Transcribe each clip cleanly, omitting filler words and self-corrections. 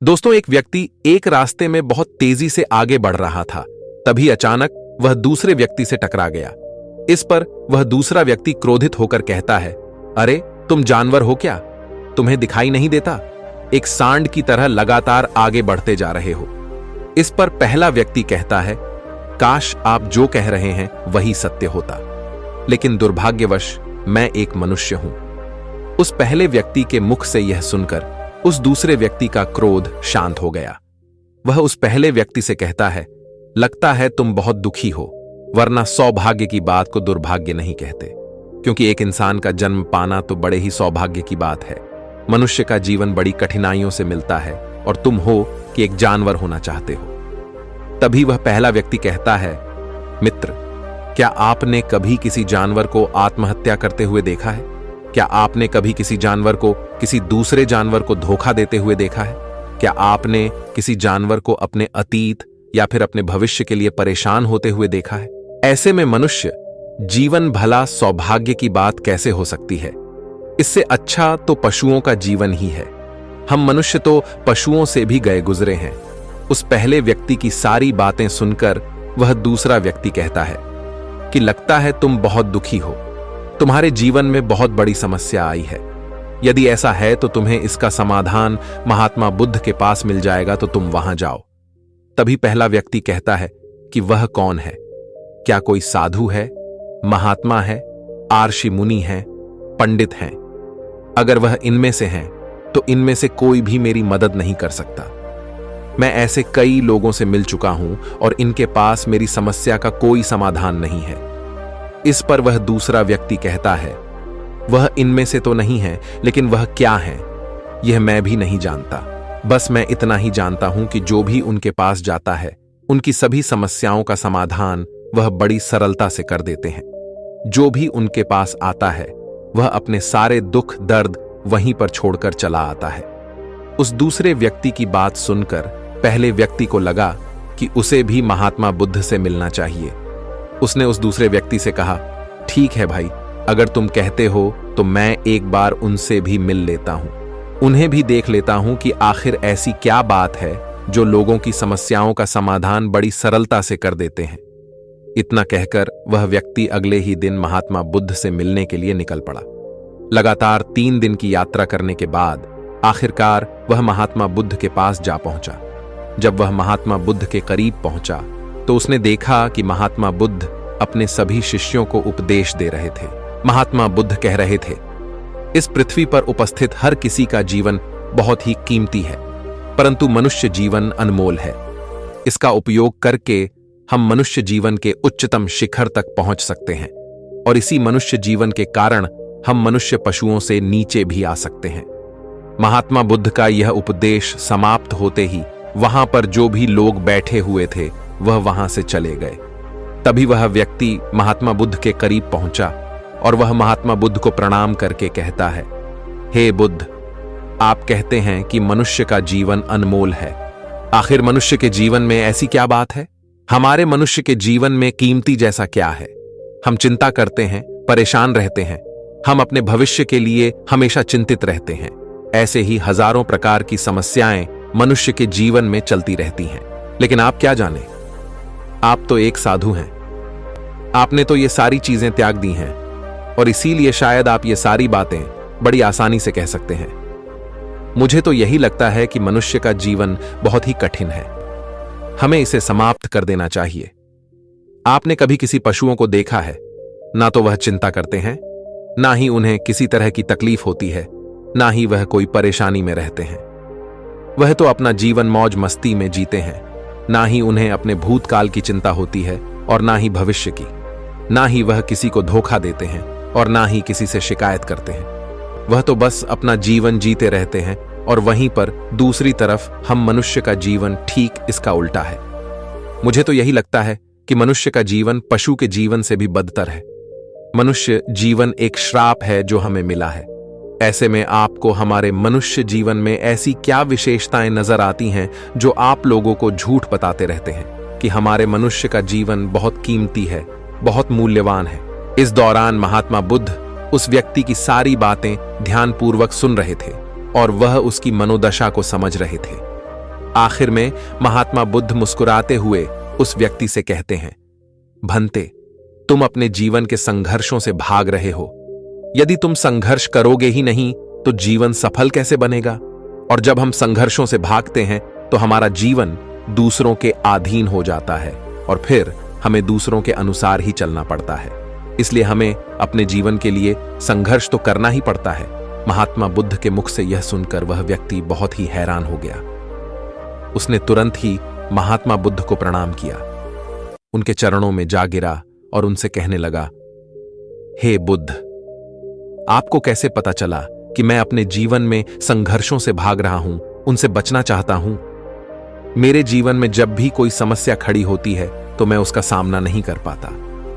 दोस्तों, एक व्यक्ति एक रास्ते में बहुत तेजी से आगे बढ़ रहा था। तभी अचानक वह दूसरे व्यक्ति से टकरा गया। इस पर वह दूसरा व्यक्ति क्रोधित होकर कहता है, अरे तुम जानवर हो क्या? तुम्हें दिखाई नहीं देता? एक सांड की तरह लगातार आगे बढ़ते जा रहे हो। इस पर पहला व्यक्ति कहता है, काश आप जो कह रहे हैं वही सत्य होता, लेकिन दुर्भाग्यवश मैं एक मनुष्य हूं। उस पहले व्यक्ति के मुख से यह सुनकर उस दूसरे व्यक्ति का क्रोध शांत हो गया। वह उस पहले व्यक्ति से कहता है, लगता है तुम बहुत दुखी हो, वरना सौभाग्य की बात को दुर्भाग्य नहीं कहते, क्योंकि एक इंसान का जन्म पाना तो बड़े ही सौभाग्य की बात है। मनुष्य का जीवन बड़ी कठिनाइयों से मिलता है और तुम हो कि एक जानवर होना चाहते हो। तभी वह पहला व्यक्ति कहता है, मित्र, क्या आपने कभी किसी जानवर को आत्महत्या करते हुए देखा है? क्या आपने कभी किसी जानवर को किसी दूसरे जानवर को धोखा देते हुए देखा है? क्या आपने किसी जानवर को अपने अतीत या फिर अपने भविष्य के लिए परेशान होते हुए देखा है? ऐसे में मनुष्य जीवन भला सौभाग्य की बात कैसे हो सकती है? इससे अच्छा तो पशुओं का जीवन ही है। हम मनुष्य तो पशुओं से भी गए गुजरे हैं। उस पहले व्यक्ति की सारी बातें सुनकर वह दूसरा व्यक्ति कहता है कि लगता है तुम बहुत दुखी हो, तुम्हारे जीवन में बहुत बड़ी समस्या आई है। यदि ऐसा है तो तुम्हें इसका समाधान महात्मा बुद्ध के पास मिल जाएगा, तो तुम वहां जाओ। तभी पहला व्यक्ति कहता है कि वह कौन है? क्या कोई साधु है, महात्मा है, आर्षि मुनि है, पंडित हैं? अगर वह इनमें से हैं तो इनमें से कोई भी मेरी मदद नहीं कर सकता। मैं ऐसे कई लोगों से मिल चुका हूं और इनके पास मेरी समस्या का कोई समाधान नहीं है। इस पर वह दूसरा व्यक्ति कहता है, वह इनमें से तो नहीं है, लेकिन वह क्या है यह मैं भी नहीं जानता। बस मैं इतना ही जानता हूं कि जो भी उनके पास जाता है उनकी सभी समस्याओं का समाधान वह बड़ी सरलता से कर देते हैं। जो भी उनके पास आता है वह अपने सारे दुख दर्द वहीं पर छोड़कर चला आता है। उस दूसरे व्यक्ति की बात सुनकर पहले व्यक्ति को लगा कि उसे भी महात्मा बुद्ध से मिलना चाहिए। उसने उस दूसरे व्यक्ति से कहा, ठीक है भाई, अगर तुम कहते हो तो मैं एक बार उनसे भी मिल लेता हूं, उन्हें भी देख लेता हूं कि आखिर ऐसी क्या बात है जो लोगों की समस्याओं का समाधान बड़ी सरलता से कर देते हैं। इतना कहकर वह व्यक्ति अगले ही दिन महात्मा बुद्ध से मिलने के लिए निकल पड़ा। लगातार 3 दिन की यात्रा करने के बाद आखिरकार वह महात्मा बुद्ध के पास जा पहुंचा। जब वह महात्मा बुद्ध के करीब पहुंचा तो उसने देखा कि महात्मा बुद्ध अपने सभी शिष्यों को उपदेश दे रहे थे। महात्मा बुद्ध कह रहे थे, इस पृथ्वी पर उपस्थित हर किसी का जीवन बहुत ही कीमती है, परंतु मनुष्य जीवन अनमोल है। इसका उपयोग करके हम मनुष्य जीवन के उच्चतम शिखर तक पहुंच सकते हैं, और इसी मनुष्य जीवन के कारण हम मनुष्य पशुओं से नीचे भी आ सकते हैं। महात्मा बुद्ध का यह उपदेश समाप्त होते ही वहां पर जो भी लोग बैठे हुए थे वह वहां से चले गए। तभी वह व्यक्ति महात्मा बुद्ध के करीब पहुंचा और वह महात्मा बुद्ध को प्रणाम करके कहता है, हे बुद्ध, आप कहते हैं कि मनुष्य का जीवन अनमोल है। आखिर मनुष्य के जीवन में ऐसी क्या बात है? हमारे मनुष्य के जीवन में कीमती जैसा क्या है? हम चिंता करते हैं, परेशान रहते हैं, हम अपने भविष्य के लिए हमेशा चिंतित रहते हैं। ऐसे ही हजारों प्रकार की समस्याएं मनुष्य के जीवन में चलती रहती हैं। लेकिन आप क्या जाने, आप तो एक साधु हैं। आपने तो ये सारी चीजें त्याग दी हैं और इसीलिए शायद आप ये सारी बातें बड़ी आसानी से कह सकते हैं। मुझे तो यही लगता है कि मनुष्य का जीवन बहुत ही कठिन है, हमें इसे समाप्त कर देना चाहिए। आपने कभी किसी पशुओं को देखा है? ना तो वह चिंता करते हैं, ना ही उन्हें किसी तरह की तकलीफ होती है, ना ही वह कोई परेशानी में रहते हैं। वह तो अपना जीवन मौज मस्ती में जीते हैं। ना ही उन्हें अपने भूतकाल की चिंता होती है और ना ही भविष्य की। ना ही वह किसी को धोखा देते हैं और ना ही किसी से शिकायत करते हैं। वह तो बस अपना जीवन जीते रहते हैं, और वहीं पर दूसरी तरफ हम मनुष्य का जीवन ठीक इसका उल्टा है। मुझे तो यही लगता है कि मनुष्य का जीवन पशु के जीवन से भी बदतर है। मनुष्य जीवन एक श्राप है जो हमें मिला है। ऐसे में आपको हमारे मनुष्य जीवन में ऐसी क्या विशेषताएं नजर आती हैं जो आप लोगों को झूठ बताते रहते हैं कि हमारे मनुष्य का जीवन बहुत कीमती है, बहुत मूल्यवान है? इस दौरान महात्मा बुद्ध उस व्यक्ति की सारी बातें ध्यानपूर्वक सुन रहे थे और वह उसकी मनोदशा को समझ रहे थे। आखिर में महात्मा बुद्ध मुस्कुराते हुए उस व्यक्ति से कहते हैं, भंते, तुम अपने जीवन के संघर्षों से भाग रहे हो। यदि तुम संघर्ष करोगे ही नहीं तो जीवन सफल कैसे बनेगा? और जब हम संघर्षों से भागते हैं तो हमारा जीवन दूसरों के अधीन हो जाता है और फिर हमें दूसरों के अनुसार ही चलना पड़ता है। इसलिए हमें अपने जीवन के लिए संघर्ष तो करना ही पड़ता है। महात्मा बुद्ध के मुख से यह सुनकर वह व्यक्ति बहुत ही हैरान हो गया। उसने तुरंत ही महात्मा बुद्ध को प्रणाम किया, उनके चरणों में जा गिरा और उनसे कहने लगा, हे बुद्ध, आपको कैसे पता चला कि मैं अपने जीवन में संघर्षों से भाग रहा हूं, उनसे बचना चाहता हूं? मेरे जीवन में जब भी कोई समस्या खड़ी होती है तो मैं उसका सामना नहीं कर पाता,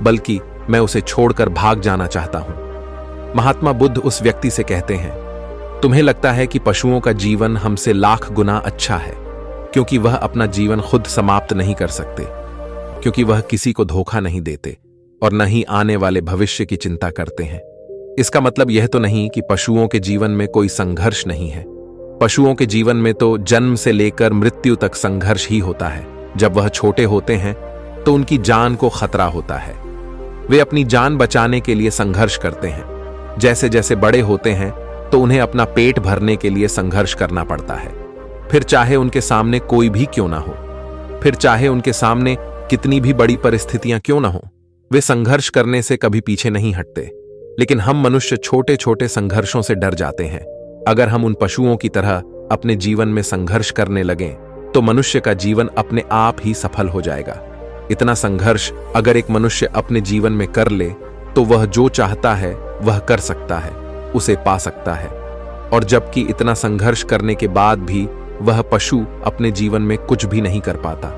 बल्कि मैं उसे छोड़कर भाग जाना चाहता हूं। महात्मा बुद्ध उस व्यक्ति से कहते हैं, तुम्हें लगता है कि पशुओं का जीवन हमसे लाख गुना अच्छा है, क्योंकि वह अपना जीवन खुद समाप्त नहीं कर सकते, क्योंकि वह किसी को धोखा नहीं देते और न ही आने वाले भविष्य की चिंता करते हैं। इसका मतलब यह तो नहीं कि पशुओं के जीवन में कोई संघर्ष नहीं है। पशुओं के जीवन में तो जन्म से लेकर मृत्यु तक संघर्ष ही होता है। जब वह छोटे होते हैं तो उनकी जान को खतरा होता है। वे अपनी जान बचाने के लिए संघर्ष करते हैं। जैसे जैसे बड़े होते हैं तो उन्हें अपना पेट भरने के लिए संघर्ष करना पड़ता है। फिर चाहे उनके सामने कोई भी क्यों ना हो, फिर चाहे उनके सामने कितनी भी बड़ी परिस्थितियां क्यों ना हो, वे संघर्ष करने से कभी पीछे नहीं हटते। लेकिन हम मनुष्य छोटे छोटे संघर्षों से डर जाते हैं। अगर हम उन पशुओं की तरह अपने जीवन में संघर्ष करने लगें तो मनुष्य का जीवन अपने आप ही सफल हो जाएगा। इतना संघर्ष अगर एक मनुष्य अपने जीवन में कर ले तो वह जो चाहता है वह कर सकता है, उसे पा सकता है। और जबकि इतना संघर्ष करने के बाद भी वह पशु अपने जीवन में कुछ भी नहीं कर पाता।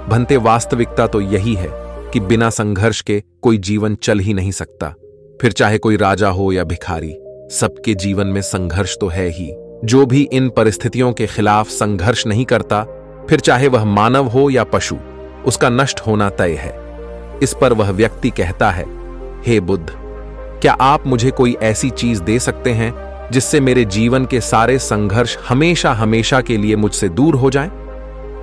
भंते, वास्तविकता तो यही है कि बिना संघर्ष के कोई जीवन चल ही नहीं सकता। फिर चाहे कोई राजा हो या भिखारी, सबके जीवन में संघर्ष तो है ही। जो भी इन परिस्थितियों के खिलाफ संघर्ष नहीं करता, फिर चाहे वह मानव हो या पशु, उसका नष्ट होना तय है। इस पर वह व्यक्ति कहता है, हे बुद्ध, क्या आप मुझे कोई ऐसी चीज दे सकते हैं जिससे मेरे जीवन के सारे संघर्ष हमेशा हमेशा के लिए मुझसे दूर हो जाएं?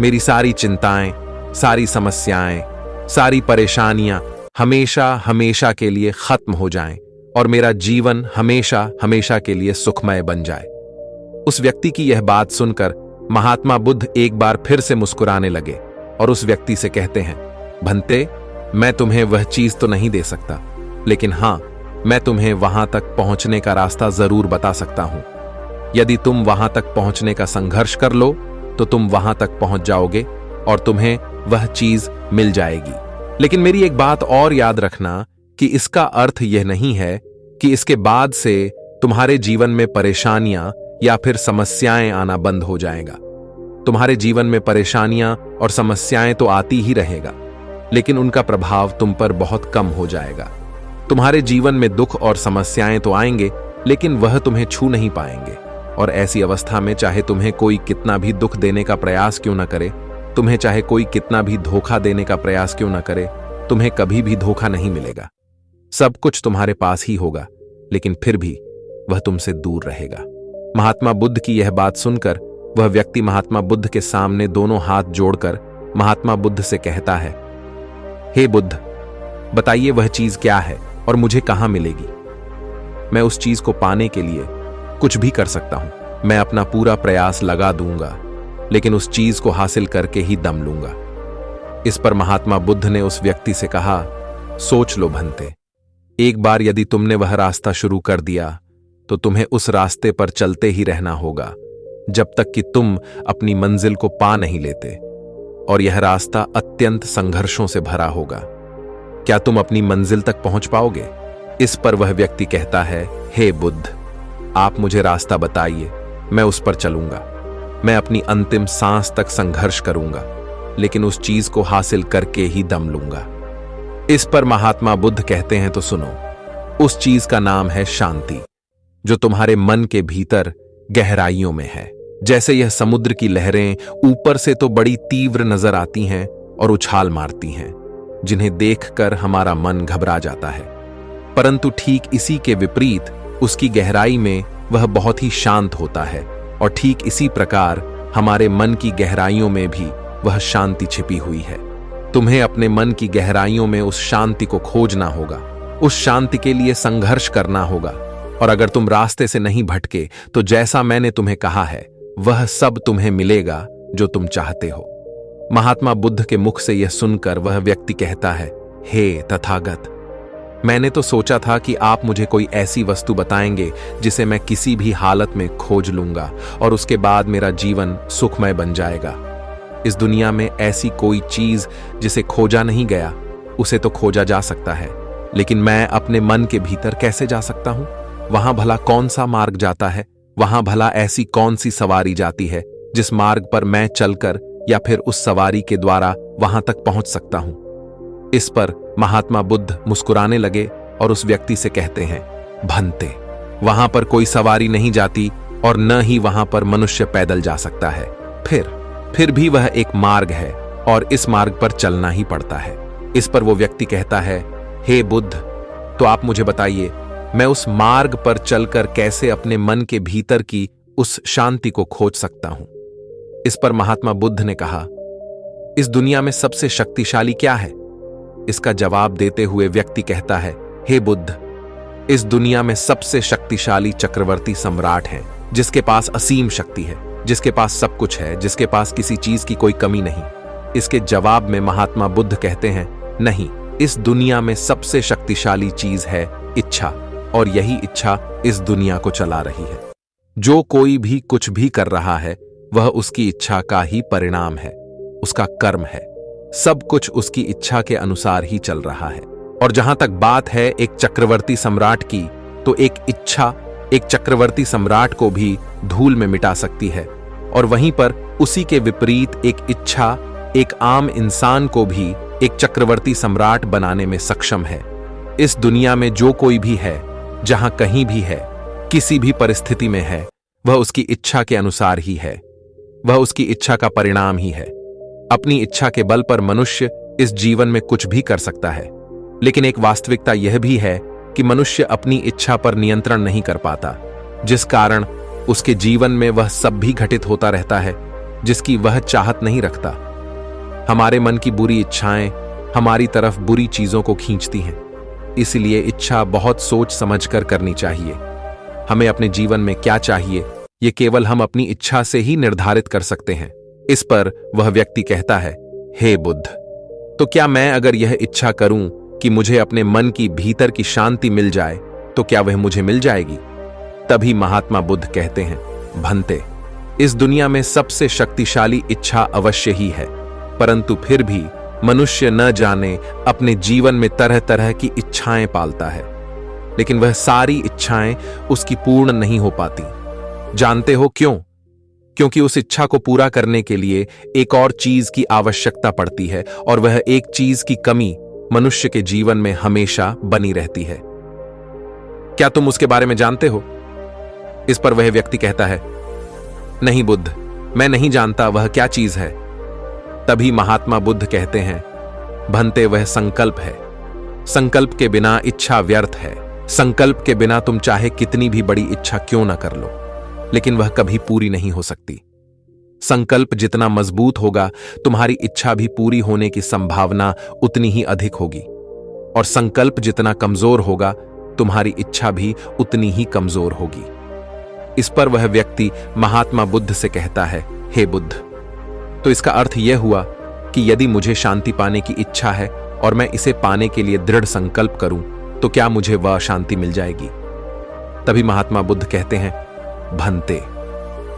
मेरी सारी चिंताएं, सारी समस्याएं, सारी परेशानियां हमेशा हमेशा के लिए खत्म हो जाएं और मेरा जीवन हमेशा हमेशा के लिए सुखमय बन जाए। उस व्यक्ति की यह बात सुनकर महात्मा बुद्ध एक बार फिर से मुस्कुराने लगे और उस व्यक्ति से कहते हैं, भंते, मैं तुम्हें वह चीज तो नहीं दे सकता, लेकिन हां, मैं तुम्हें वहां तक पहुंचने का रास्ता जरूर बता सकता हूं। यदि तुम वहां तक पहुंचने का संघर्ष कर लो तो तुम वहां तक पहुंच जाओगे और तुम्हें वह चीज मिल जाएगी। लेकिन मेरी एक बात और याद रखना कि इसका अर्थ यह नहीं है कि इसके बाद से तुम्हारे जीवन में परेशानियां या फिर समस्याएं आना बंद हो जाएगा। तुम्हारे जीवन में परेशानियां और समस्याएं तो आती ही रहेगा, लेकिन उनका प्रभाव तुम पर बहुत कम हो जाएगा। तुम्हारे जीवन में दुख और समस्याएं तो आएंगे, लेकिन वह तुम्हें छू नहीं पाएंगे। और ऐसी अवस्था में चाहे तुम्हें कोई कितना भी दुख देने का प्रयास क्यों न करे, तुम्हें चाहे कोई कितना भी धोखा देने का प्रयास क्यों न करे, तुम्हें कभी भी धोखा नहीं मिलेगा। सब कुछ तुम्हारे पास ही होगा, लेकिन फिर भी वह तुमसे दूर रहेगा। महात्मा बुद्ध की यह बात सुनकर वह व्यक्ति महात्मा बुद्ध के सामने दोनों हाथ जोड़कर महात्मा बुद्ध से कहता है, हे बुद्ध, बताइए वह चीज क्या है और मुझे कहां मिलेगी? मैं उस चीज को पाने के लिए कुछ भी कर सकता हूं। मैं अपना पूरा प्रयास लगा दूंगा, लेकिन उस चीज को हासिल करके ही दम लूंगा। इस पर महात्मा बुद्ध ने उस व्यक्ति से कहा, सोच लो भंते, एक बार यदि तुमने वह रास्ता शुरू कर दिया तो तुम्हें उस रास्ते पर चलते ही रहना होगा जब तक कि तुम अपनी मंजिल को पा नहीं लेते, और यह रास्ता अत्यंत संघर्षों से भरा होगा। क्या तुम अपनी मंजिल तक पहुंच पाओगे? इस पर वह व्यक्ति कहता है, हे बुद्ध, आप मुझे रास्ता बताइए, मैं उस पर चलूंगा। मैं अपनी अंतिम सांस तक संघर्ष करूंगा, लेकिन उस चीज को हासिल करके ही दम लूंगा। इस पर महात्मा बुद्ध कहते हैं, तो सुनो, उस चीज का नाम है शांति, जो तुम्हारे मन के भीतर गहराइयों में है। जैसे यह समुद्र की लहरें ऊपर से तो बड़ी तीव्र नजर आती हैं और उछाल मारती हैं, जिन्हें देखकर हमारा मन घबरा जाता है, परंतु ठीक इसी के विपरीत उसकी गहराई में वह बहुत ही शांत होता है। और ठीक इसी प्रकार हमारे मन की गहराइयों में भी वह शांति छिपी हुई है। तुम्हें अपने मन की गहराइयों में उस शांति को खोजना होगा, उस शांति के लिए संघर्ष करना होगा। और अगर तुम रास्ते से नहीं भटके तो जैसा मैंने तुम्हें कहा है वह सब तुम्हें मिलेगा जो तुम चाहते हो। महात्मा बुद्ध के मुख से यह सुनकर वह व्यक्ति कहता है, हे तथागत, मैंने तो सोचा था कि आप मुझे कोई ऐसी वस्तु बताएंगे जिसे मैं किसी भी हालत में खोज लूंगा और उसके बाद मेरा जीवन सुखमय बन जाएगा। इस दुनिया में ऐसी कोई चीज जिसे खोजा नहीं गया, उसे तो खोजा जा सकता है, लेकिन मैं अपने मन के भीतर कैसे जा सकता हूं? वहां भला कौन सा मार्ग जाता है? वहां भला ऐसी कौन सी सवारी जाती है जिस मार्ग पर मैं चलकर या फिर उस सवारी के द्वारा वहां तक पहुंच सकता हूं? इस पर महात्मा बुद्ध मुस्कुराने लगे और उस व्यक्ति से कहते हैं, भंते, वहां पर कोई सवारी नहीं जाती और न ही वहां पर मनुष्य पैदल जा सकता है। फिर भी वह एक मार्ग है और इस मार्ग पर चलना ही पड़ता है। इस पर वो व्यक्ति कहता है, हे बुद्ध, तो आप मुझे बताइए, मैं उस मार्ग पर चलकर कैसे अपने मन के भीतर की उस शांति को खोज सकता हूं? इस पर महात्मा बुद्ध ने कहा, इस दुनिया में सबसे शक्तिशाली क्या है? इसका जवाब देते हुए व्यक्ति कहता है, हे बुद्ध, इस दुनिया में सबसे शक्तिशाली चक्रवर्ती सम्राट है, जिसके पास असीम शक्ति है, जिसके पास सब कुछ है, जिसके पास किसी चीज की कोई कमी नहीं। इसके जवाब में महात्मा बुद्ध कहते हैं, नहीं, इस दुनिया में सबसे शक्तिशाली चीज है इच्छा, और यही इच्छा इस दुनिया को चला रही है। जो कोई भी कुछ भी कर रहा है वह उसकी इच्छा का ही परिणाम है, उसका कर्म है। सब कुछ उसकी इच्छा के अनुसार ही चल रहा है। और जहां तक बात है एक चक्रवर्ती सम्राट की, तो एक इच्छा एक चक्रवर्ती सम्राट को भी धूल में मिटा सकती है, और वहीं पर उसी के विपरीत एक इच्छा एक आम इंसान को भी एक चक्रवर्ती सम्राट बनाने में सक्षम है। इस दुनिया में जो कोई भी है, जहां कहीं भी है, किसी भी परिस्थिति में है, वह उसकी इच्छा के अनुसार ही है, वह उसकी इच्छा का परिणाम ही है। अपनी इच्छा के बल पर मनुष्य इस जीवन में कुछ भी कर सकता है, लेकिन एक वास्तविकता यह भी है कि मनुष्य अपनी इच्छा पर नियंत्रण नहीं कर पाता, जिस कारण उसके जीवन में वह सब भी घटित होता रहता है जिसकी वह चाहत नहीं रखता। हमारे मन की बुरी इच्छाएं हमारी तरफ बुरी चीजों को खींचती हैं, इसलिए इच्छा बहुत सोच समझकर करनी चाहिए। हमें अपने जीवन में क्या चाहिए, ये केवल हम अपनी इच्छा से ही निर्धारित कर सकते हैं। इस पर वह व्यक्ति कहता है, हे बुद्ध, तो क्या मैं अगर यह इच्छा करूं कि मुझे अपने मन की भीतर की शांति मिल जाए, तो क्या वह मुझे मिल जाएगी? तभी महात्मा बुद्ध कहते हैं, भंते, इस दुनिया में सबसे शक्तिशाली इच्छा अवश्य ही है, परंतु फिर भी मनुष्य न जाने अपने जीवन में तरह तरह की इच्छाएं पालता है, लेकिन वह सारी इच्छाएं उसकी पूर्ण नहीं हो पाती। जानते हो क्यों? क्योंकि उस इच्छा को पूरा करने के लिए एक और चीज की आवश्यकता पड़ती है, और वह एक चीज की कमी मनुष्य के जीवन में हमेशा बनी रहती है। क्या तुम उसके बारे में जानते हो? इस पर वह व्यक्ति कहता है, नहीं बुद्ध, मैं नहीं जानता वह क्या चीज है। तभी महात्मा बुद्ध कहते हैं, भंते, वह संकल्प है। संकल्प के बिना इच्छा व्यर्थ है। संकल्प के बिना तुम चाहे कितनी भी बड़ी इच्छा क्यों ना कर लो, लेकिन वह कभी पूरी नहीं हो सकती। संकल्प जितना मजबूत होगा, तुम्हारी इच्छा भी पूरी होने की संभावना उतनी ही अधिक होगी, और संकल्प जितना कमजोर होगा, तुम्हारी इच्छा भी उतनी ही कमजोर होगी। इस पर वह व्यक्ति महात्मा बुद्ध से कहता है, हे बुद्ध, तो इसका अर्थ यह हुआ कि यदि मुझे शांति पाने की इच्छा है और मैं इसे पाने के लिए दृढ़ संकल्प करूं, तो क्या मुझे वह शांति मिल जाएगी? तभी महात्मा बुद्ध कहते हैं, भंते,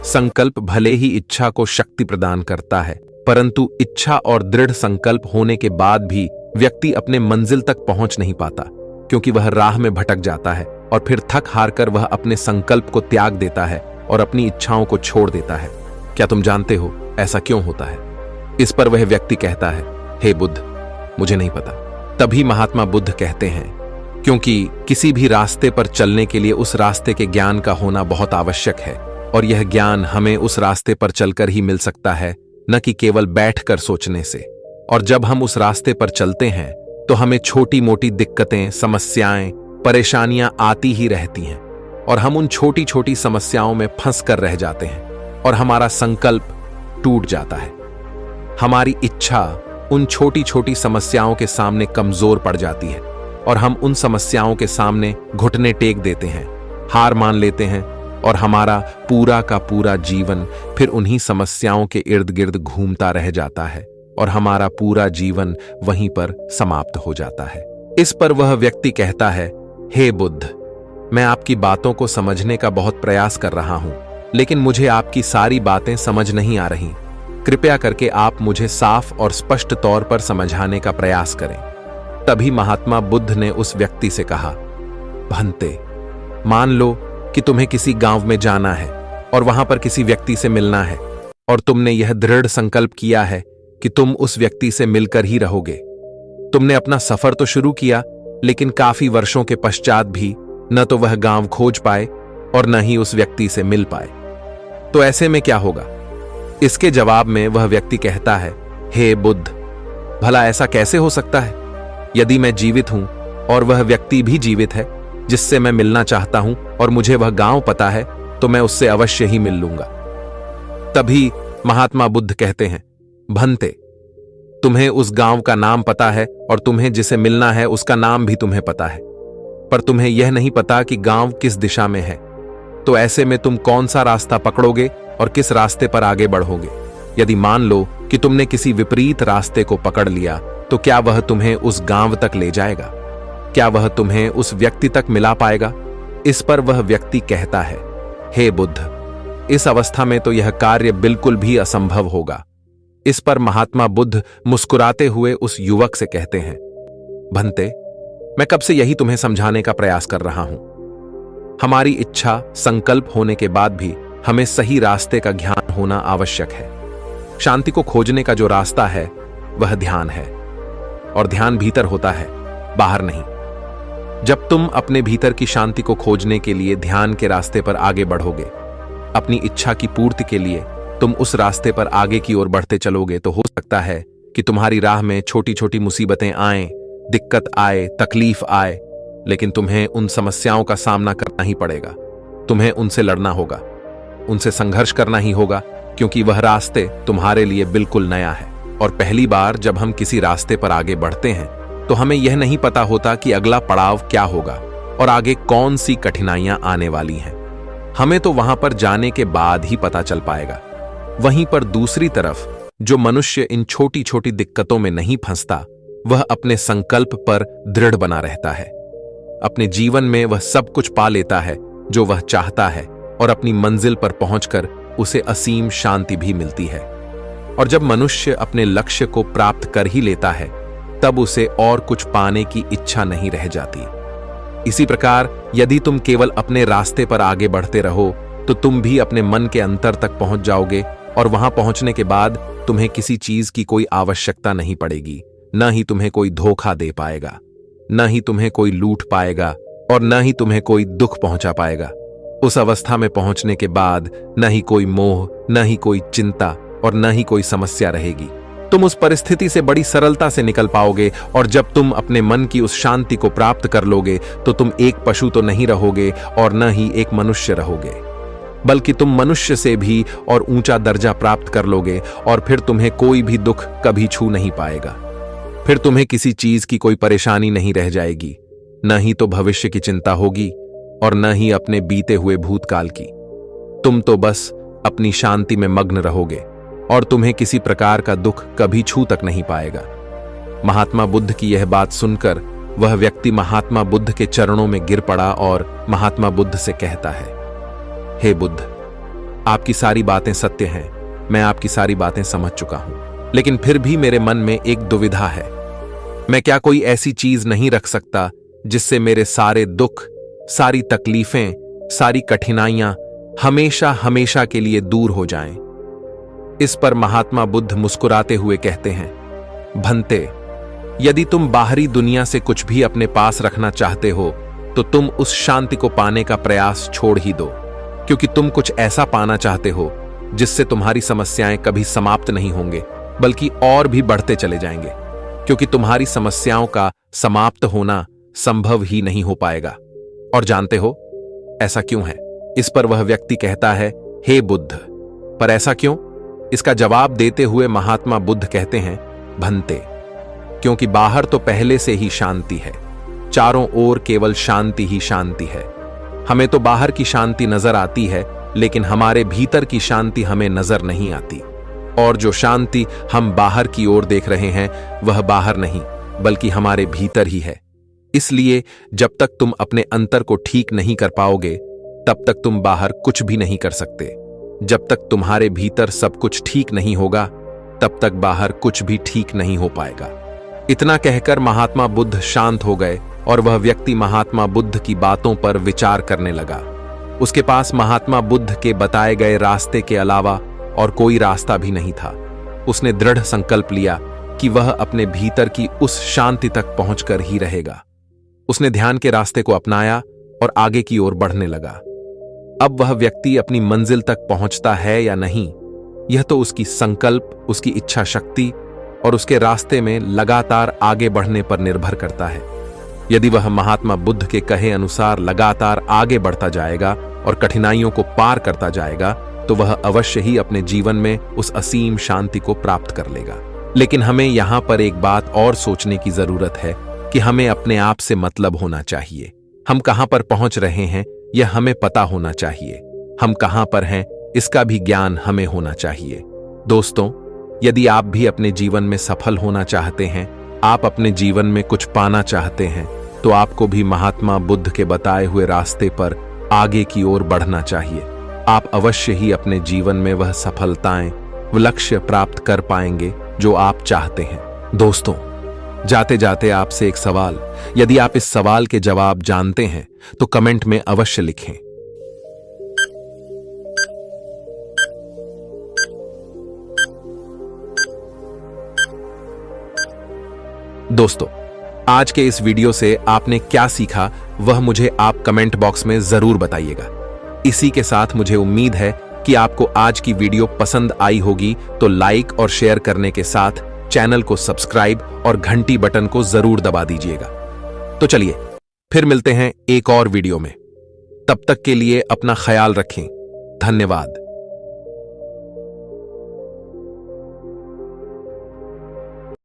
संकल्प भले ही इच्छा को शक्ति प्रदान करता है, परंतु इच्छा और दृढ़ संकल्प होने के बाद भी व्यक्ति अपने मंजिल तक पहुंच नहीं पाता, क्योंकि वह राह में भटक जाता है और फिर थक हार कर वह अपने संकल्प को त्याग देता है और अपनी इच्छाओं को छोड़ देता है। क्या तुम जानते हो ऐसा क्यों होता है? इस पर वह व्यक्ति कहता है, हे बुद्ध, मुझे नहीं पता। तभी महात्मा बुद्ध कहते हैं, क्योंकि किसी भी रास्ते पर चलने के लिए उस रास्ते के ज्ञान का होना बहुत आवश्यक है, और यह ज्ञान हमें उस रास्ते पर चलकर ही मिल सकता है, न कि केवल बैठकर सोचने से। और जब हम उस रास्ते पर चलते हैं तो हमें छोटी मोटी दिक्कतें, समस्याएं, परेशानियां आती ही रहती हैं, और हम उन छोटी छोटी समस्याओं में फंस कर रह जाते हैं, और हमारा संकल्प टूट जाता है। हमारी इच्छा उन छोटी छोटी समस्याओं के सामने कमजोर पड़ जाती है और हम उन समस्याओं के सामने घुटने टेक देते हैं, हार मान लेते हैं और हमारा पूरा का पूरा जीवन फिर उन्हीं समस्याओं के इर्द गिर्द घूमता रह जाता है और हमारा पूरा जीवन वहीं पर समाप्त हो जाता है। इस पर वह व्यक्ति कहता है, हे बुद्ध, मैं आपकी बातों को समझने का बहुत प्रयास कर रहा हूं, लेकिन मुझे आपकी सारी बातें समझ नहीं आ रही। कृपया करके आप मुझे साफ और स्पष्ट तौर पर समझाने का प्रयास करें। तभी महात्मा बुद्ध ने उस व्यक्ति से कहा, भंते, मान लो कि तुम्हें किसी गांव में जाना है और वहां पर किसी व्यक्ति से मिलना है और तुमने यह दृढ़ संकल्प किया है कि तुम उस व्यक्ति से मिलकर ही रहोगे। तुमने अपना सफर तो शुरू किया, लेकिन काफी वर्षों के पश्चात भी न तो वह गांव खोज पाए और न ही उस व्यक्ति से मिल पाए। तो ऐसे में क्या होगा? इसके जवाब में वह व्यक्ति कहता है, हे बुद्ध, भला ऐसा कैसे हो सकता है? यदि मैं जीवित हूं और वह व्यक्ति भी जीवित है जिससे मैं मिलना चाहता हूं और मुझे वह गांव पता है, तो मैं उससे अवश्य ही मिल लूंगा। तभी महात्मा बुद्ध कहते हैं, भंते, तुम्हें उस गांव का नाम पता है और तुम्हें जिसे मिलना है उसका नाम भी तुम्हें पता है, पर तुम्हें यह नहीं पता कि गांव किस दिशा में है। तो ऐसे में तुम कौन सा रास्ता पकड़ोगे और किस रास्ते पर आगे बढ़ोगे? यदि मान लो कि तुमने किसी विपरीत रास्ते को पकड़ लिया, तो क्या वह तुम्हें उस गांव तक ले जाएगा? क्या वह तुम्हें उस व्यक्ति तक मिला पाएगा? इस पर वह व्यक्ति कहता है, हे बुद्ध, इस अवस्था में तो यह कार्य बिल्कुल भी असंभव होगा। इस पर महात्मा बुद्ध मुस्कुराते हुए उस युवक से कहते हैं, भंते, मैं कब से यही तुम्हें समझाने का प्रयास कर रहा हूं। हमारी इच्छा, संकल्प होने के बाद भी हमें सही रास्ते का ज्ञान होना आवश्यक है। शांति को खोजने का जो रास्ता है वह ध्यान है, और ध्यान भीतर होता है, बाहर नहीं। जब तुम अपने भीतर की शांति को खोजने के लिए ध्यान के रास्ते पर आगे बढ़ोगे, अपनी इच्छा की पूर्ति के लिए तुम उस रास्ते पर आगे की ओर बढ़ते चलोगे, तो हो सकता है कि तुम्हारी राह में छोटी छोटी मुसीबतें आए, दिक्कत आए, तकलीफ आए, लेकिन तुम्हें उन समस्याओं का सामना करना ही पड़ेगा। तुम्हें उनसे लड़ना होगा, उनसे संघर्ष करना ही होगा, क्योंकि वह रास्ते तुम्हारे लिए बिल्कुल नया है। और पहली बार जब हम किसी रास्ते पर आगे बढ़ते हैं तो हमें यह नहीं पता होता कि अगला पड़ाव क्या होगा और आगे कौन सी कठिनाइयां आने वाली हैं। हमें तो वहां पर जाने के बाद ही पता चल पाएगा। वहीं पर दूसरी तरफ जो मनुष्य इन छोटी छोटी दिक्कतों में नहीं फंसता, वह अपने संकल्प पर दृढ़ बना रहता है। अपने जीवन में वह सब कुछ पा लेता है जो वह चाहता है और अपनी मंजिल पर पहुंचकर उसे असीम शांति भी मिलती है। और जब मनुष्य अपने लक्ष्य को प्राप्त कर ही लेता है, तब उसे और कुछ पाने की इच्छा नहीं रह जाती। इसी प्रकार यदि तुम केवल अपने रास्ते पर आगे बढ़ते रहो, तो तुम भी अपने मन के अंतर तक पहुंच जाओगे और वहां पहुंचने के बाद तुम्हें किसी चीज की कोई आवश्यकता नहीं पड़ेगी। न ही तुम्हें कोई धोखा दे पाएगा, न ही तुम्हें कोई लूट पाएगा और न ही तुम्हें कोई दुख पहुंचा पाएगा। उस अवस्था में पहुंचने के बाद न ही कोई मोह, न ही कोई चिंता और न ही कोई समस्या रहेगी। तुम उस परिस्थिति से बड़ी सरलता से निकल पाओगे और जब तुम अपने मन की उस शांति को प्राप्त कर लोगे, तो तुम एक पशु तो नहीं रहोगे और न ही एक मनुष्य रहोगे, बल्कि तुम मनुष्य से भी और ऊंचा दर्जा प्राप्त कर लोगे और फिर तुम्हें कोई भी दुख कभी छू नहीं पाएगा। फिर तुम्हें किसी चीज की कोई परेशानी नहीं रह जाएगी, न ही तो भविष्य की चिंता होगी और न ही अपने बीते हुए भूतकाल की। तुम तो बस अपनी शांति में मग्न रहोगे और तुम्हें किसी प्रकार का दुख कभी छू तक नहीं पाएगा। महात्मा बुद्ध की यह बात सुनकर वह व्यक्ति महात्मा बुद्ध के चरणों में गिर पड़ा और महात्मा बुद्ध से कहता है, हे बुद्ध, आपकी सारी बातें सत्य हैं, मैं आपकी सारी बातें समझ चुका हूं, लेकिन फिर भी मेरे मन में एक दुविधा है। मैं क्या कोई ऐसी चीज नहीं रख सकता जिससे मेरे सारे दुख, सारी तकलीफें, सारी कठिनाइयां हमेशा हमेशा के लिए दूर हो जाएं? इस पर महात्मा बुद्ध मुस्कुराते हुए कहते हैं, भंते, यदि तुम बाहरी दुनिया से कुछ भी अपने पास रखना चाहते हो, तो तुम उस शांति को पाने का प्रयास छोड़ ही दो, क्योंकि तुम कुछ ऐसा पाना चाहते हो जिससे तुम्हारी समस्याएं कभी समाप्त नहीं होंगे, बल्कि और भी बढ़ते चले जाएंगे, क्योंकि तुम्हारी समस्याओं का समाप्त होना संभव ही नहीं हो पाएगा। और जानते हो ऐसा क्यों है? इस पर वह व्यक्ति कहता है, हे बुद्ध, पर ऐसा क्यों? इसका जवाब देते हुए महात्मा बुद्ध कहते हैं, भंते, क्योंकि बाहर तो पहले से ही शांति है, चारों ओर केवल शांति ही शांति है। हमें तो बाहर की शांति नजर आती है, लेकिन हमारे भीतर की शांति हमें नजर नहीं आती। और जो शांति हम बाहर की ओर देख रहे हैं वह बाहर नहीं बल्कि हमारे भीतर ही है। इसलिए जब तक तुम अपने अंतर को ठीक नहीं कर पाओगे तब तक तुम बाहर कुछ भी नहीं कर सकते। जब तक तुम्हारे भीतर सब कुछ ठीक नहीं होगा तब तक बाहर कुछ भी ठीक नहीं हो पाएगा। इतना कहकर महात्मा बुद्ध शांत हो गए और वह व्यक्ति महात्मा बुद्ध की बातों पर विचार करने लगा। उसके पास महात्मा बुद्ध के बताए गए रास्ते के अलावा और कोई रास्ता भी नहीं था। उसने दृढ़ संकल्प लिया कि वह अपने भीतर की उस शांति तक पहुंचकर ही रहेगा। उसने ध्यान के रास्ते को अपनाया और आगे की ओर बढ़ने लगा। अब वह व्यक्ति अपनी मंजिल तक पहुंचता है या नहीं, यह तो उसकी संकल्प, उसकी इच्छा शक्ति और उसके रास्ते में लगातार आगे बढ़ने पर निर्भर करता है। यदि वह महात्मा बुद्ध के कहे अनुसार लगातार आगे बढ़ता जाएगा और कठिनाइयों को पार करता जाएगा तो वह अवश्य ही अपने जीवन में उस असीम शांति को प्राप्त कर लेगा। लेकिन हमें यहां पर एक बात और सोचने की जरूरत है कि हमें अपने आप से मतलब होना चाहिए। हम कहां पर पहुंच रहे हैं यह हमें पता होना चाहिए। हम कहां पर हैं इसका भी ज्ञान हमें होना चाहिए। दोस्तों, यदि आप भी अपने जीवन में सफल होना चाहते हैं, आप अपने जीवन में कुछ पाना चाहते हैं, तो आपको भी महात्मा बुद्ध के बताए हुए रास्ते पर आगे की ओर बढ़ना चाहिए। आप अवश्य ही अपने जीवन में वह सफलताएं, वह लक्ष्य प्राप्त कर पाएंगे जो आप चाहते हैं। दोस्तों, जाते जाते आपसे एक सवाल, यदि आप इस सवाल के जवाब जानते हैं तो कमेंट में अवश्य लिखें। दोस्तों, आज के इस वीडियो से आपने क्या सीखा वह मुझे आप कमेंट बॉक्स में जरूर बताइएगा। इसी के साथ मुझे उम्मीद है कि आपको आज की वीडियो पसंद आई होगी, तो लाइक और शेयर करने के साथ चैनल को सब्सक्राइब और घंटी बटन को जरूर दबा दीजिएगा। तो चलिए फिर मिलते हैं एक और वीडियो में। तब तक के लिए अपना ख्याल रखें। धन्यवाद।